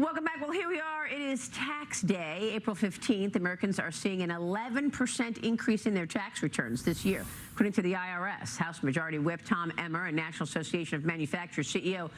Welcome back. Well, here we are. It is tax day, April 15th. Americans are seeing an 11% increase in their tax returns this year, according to the IRS. House Majority Whip Tom Emmer and National Association of Manufacturers CEO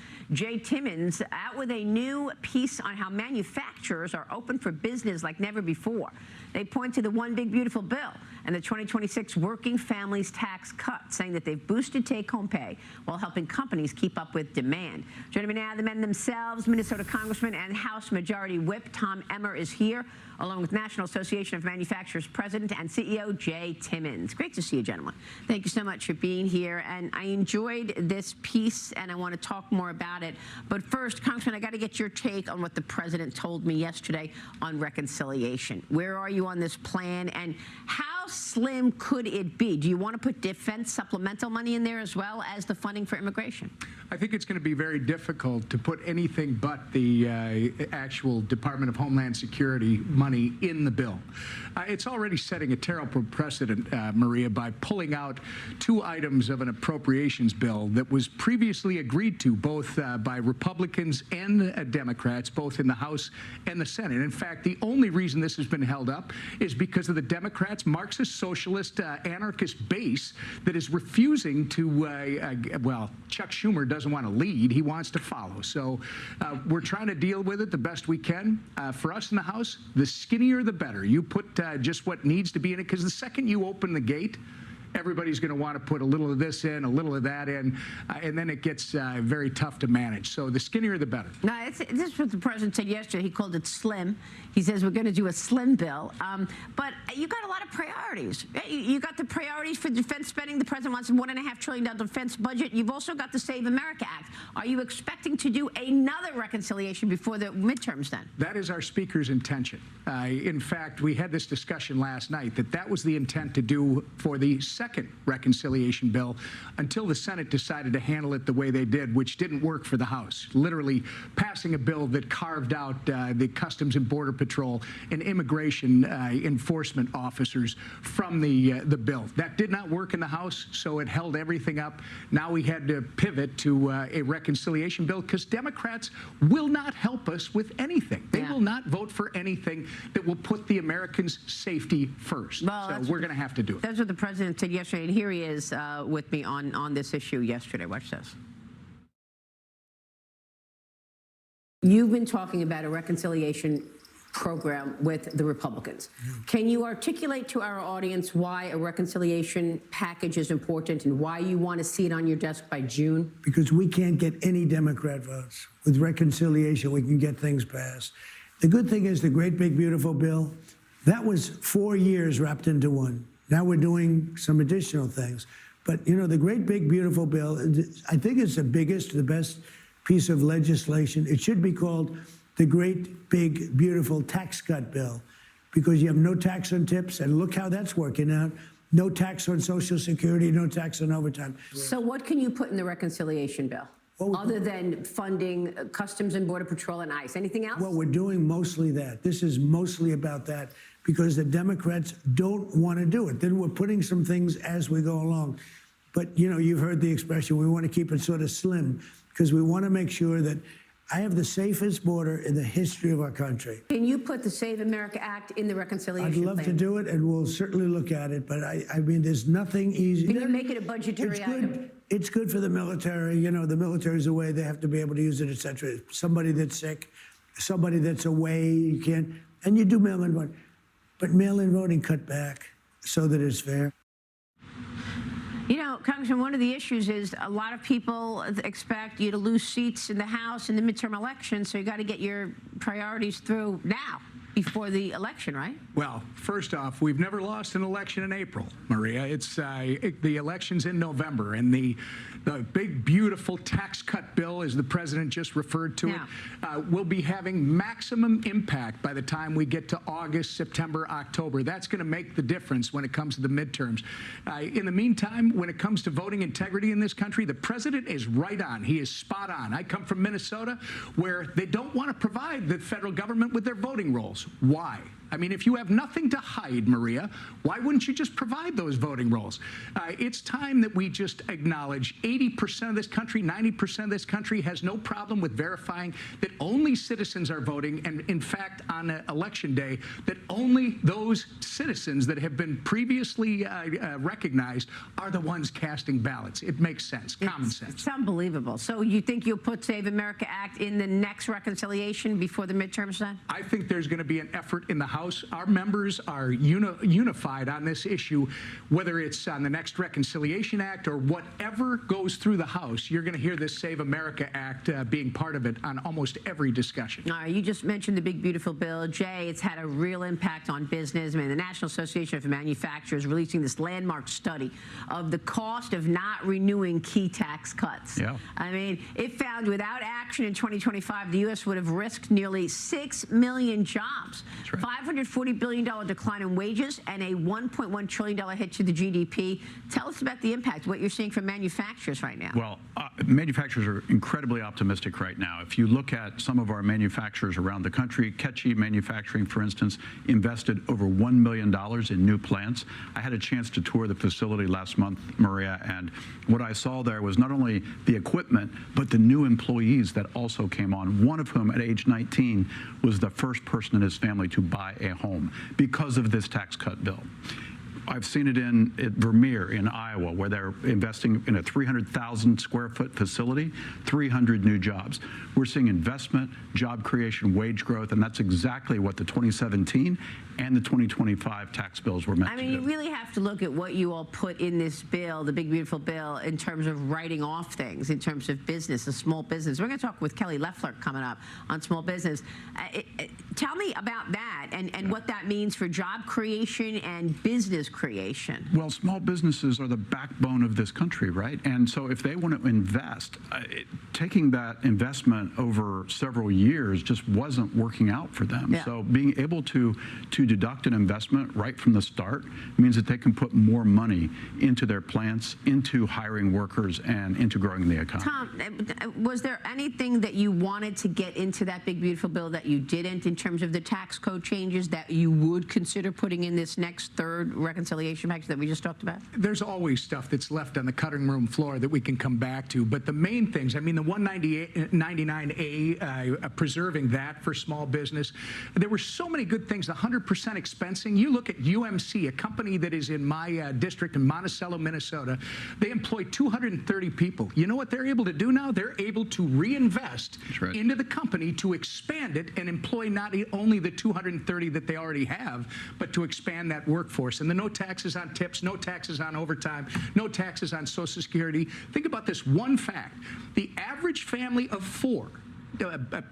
Timmons out with a new piece on how manufacturers are open for business like never before. They point to the One Big Beautiful Bill and the 2026 Working Families Tax Cut, saying that they've boosted take-home pay while helping companies keep up with demand. Joining me now, the men themselves, Minnesota Congressman and House Majority Whip Tom Emmer is here, along with National Association of Manufacturers President and CEO Timmons. Great to see you, gentlemen. Thank you so much for being here. And I enjoyed this piece, and I want to talk more about it. But first, Congressman, I got to get your take on what the president told me yesterday on reconciliation. Where are you on this plan, and how slim could it be? Do you want to put defense supplemental money in there as well as the funding for immigration? I think it's going to be very difficult to put anything but the actual Department of Homeland Security money in the bill. It's already setting a terrible precedent, Maria, by pulling out two items of an appropriations bill that was previously agreed to both by Republicans and Democrats, both in the House and the Senate. In fact, the only reason this has been held up is because of the Democrats' Marxist, socialist, anarchist base that is refusing to, well, Chuck Schumer doesn't want to lead. He wants to follow. So we're trying to deal with it the best we can. For us in the House, the skinnier the better. You put just what needs to be in it, because the second you open the gate, everybody's going to want to put a little of this in, a little of that in, and then it gets very tough to manage. So the skinnier, the better. No, this is what the president said yesterday. He called it slim. He says we're going to do a slim bill. But you got a lot of priorities. You got the priorities for defense spending. The president wants a $1.5 trillion defense budget. You've also got the Save America Act. Are you expecting to do another reconciliation before the midterms then? That is our speaker's intention. In fact, we had this discussion last night that was the intent to do for the second reconciliation bill until the Senate decided to handle it the way they did, which didn't work for the House, literally passing a bill that carved out the Customs and Border Patrol and immigration enforcement officers from the bill. That did not work in the House, so it held everything up. Now we had to pivot to a reconciliation bill because Democrats will not help us with anything. They will not vote for anything that will put the Americans' safety first. Well, so we're going to have to do it. That's what the president said yesterday, and here he is with me on this issue yesterday. Watch this. You've been talking about a reconciliation program with the Republicans. Can you articulate to our audience why a reconciliation package is important and why you want to see it on your desk by June? Because we can't get any Democrat votes. With reconciliation, we can get things passed. The good thing is the Great Big Beautiful Bill, that was 4 years wrapped into one. Now we're doing some additional things. But, you know, the Great Big Beautiful Bill, I think it's the biggest, the best piece of legislation. It should be called the Great Big Beautiful Tax Cut Bill, because you have no tax on tips, and look how that's working out. No tax on Social Security, no tax on overtime. So what can you put in the reconciliation bill? Well, other than funding Customs and Border Patrol and ICE? Anything else? Well, we're doing mostly that. This is mostly about that because the Democrats don't want to do it. Then we're putting some things as we go along. But, you know, you've heard the expression, we want to keep it sort of slim because we want to make sure that I have the safest border in the history of our country. Can you put the Save America Act in the reconciliation I'd love plan? to do it, and we'll certainly look at it, but I mean, there's nothing easy. Can you make it a budgetary item? It's good for the military. You know, the military's away. They have to be able to use it, et cetera. Somebody that's sick, somebody that's away, you can't, and you do mail-in voting. But mail-in voting cut back so that it's fair. You know, Congressman, one of the issues is a lot of people expect you to lose seats in the House in the midterm election, so you got to get your priorities through now, before the election, right? Well, first off, we've never lost an election in April, Maria. It's the election's in November, and the big, beautiful tax cut bill, as the president just referred to it, will be having maximum impact by the time we get to August, September, October. That's going to make the difference when it comes to the midterms. In the meantime, when it comes to voting integrity in this country, the president is right on. He is spot on. I come from Minnesota, where they don't want to provide the federal government with their voting rolls. Why? I mean, if you have nothing to hide, Maria, why wouldn't you just provide those voting rolls? It's time that we just acknowledge 80% of this country, 90% of this country has no problem with verifying that only citizens are voting, and in fact, on election day, that only those citizens that have been previously recognized are the ones casting ballots. It makes sense, common sense. It's unbelievable. So you think you'll put Save America Act in the next reconciliation before the midterms then? I think there's going to be an effort in the House. Our members are unified on this issue, whether it's on the next Reconciliation Act or whatever goes through the House. You're going to hear this Save America Act being part of it on almost every discussion. All right, you just mentioned the big, beautiful bill. Jay, it's had a real impact on business. I mean, the National Association of Manufacturers releasing this landmark study of the cost of not renewing key tax cuts. Yeah. I mean, it found without action in 2025, the U.S. would have risked nearly 6 million jobs. That's right. $540 billion decline in wages and a $1.1 trillion hit to the GDP. Tell us about the impact, what you're seeing from manufacturers right now. Well, manufacturers are incredibly optimistic right now. If you look at some of our manufacturers around the country, Ketchy Manufacturing, for instance, invested over $1 million in new plants. I had a chance to tour the facility last month, Maria, and what I saw there was not only the equipment, but the new employees that also came on, one of whom at age 19 was the first person in his family to buy a home because of this tax cut bill. I've seen it at Vermeer in Iowa, where they're investing in a 300,000 square foot facility, 300 new jobs. We're seeing investment, job creation, wage growth, and that's exactly what the 2017 and the 2025 tax bills were meant to do. I mean, you really have to look at what you all put in this bill, the big, beautiful bill, in terms of writing off things, in terms of business, a small business. We're going to talk with Kelly Loeffler coming up on small business. Tell me about that and what that means for job creation and business creation. Well, small businesses are the backbone of this country, right? And so if they want to invest, taking that investment over several years just wasn't working out for them. Yeah. So being able to deduct an investment right from the start means that they can put more money into their plants, into hiring workers, and into growing the economy. Tom, was there anything that you wanted to get into that big, beautiful bill that you didn't in terms of the tax code changes that you would consider putting in this next third reconciliation package that we just talked about? There's always stuff that's left on the cutting room floor that we can come back to, but the main things, I mean, the 199A, preserving that for small business, there were so many good things, 100% expensing. You look at UMC, a company that is in my district in Monticello, Minnesota. They employ 230 people. You know what they're able to do now? They're able to reinvest into the company to expand it and employ not only the 230 that they already have, but to expand that workforce. And the no taxes on tips, no taxes on overtime, no taxes on Social Security. Think about this one fact. The average family of four,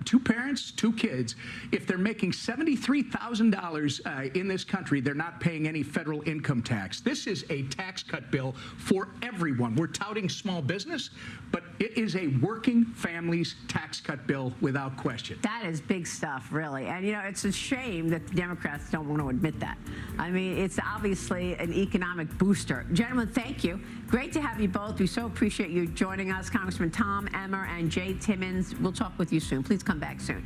two parents, two kids, if they're making $73,000 in this country, they're not paying any federal income tax. This is a tax cut bill for everyone. We're touting small business, but it is a working families tax cut bill without question. That is big stuff, really. And, you know, it's a shame that the Democrats don't want to admit that. I mean, it's obviously an economic booster. Gentlemen, thank you. Great to have you both. We so appreciate you joining us, Congressman Tom Emmer and Jay Timmons. We'll talk with you soon. Please come back soon.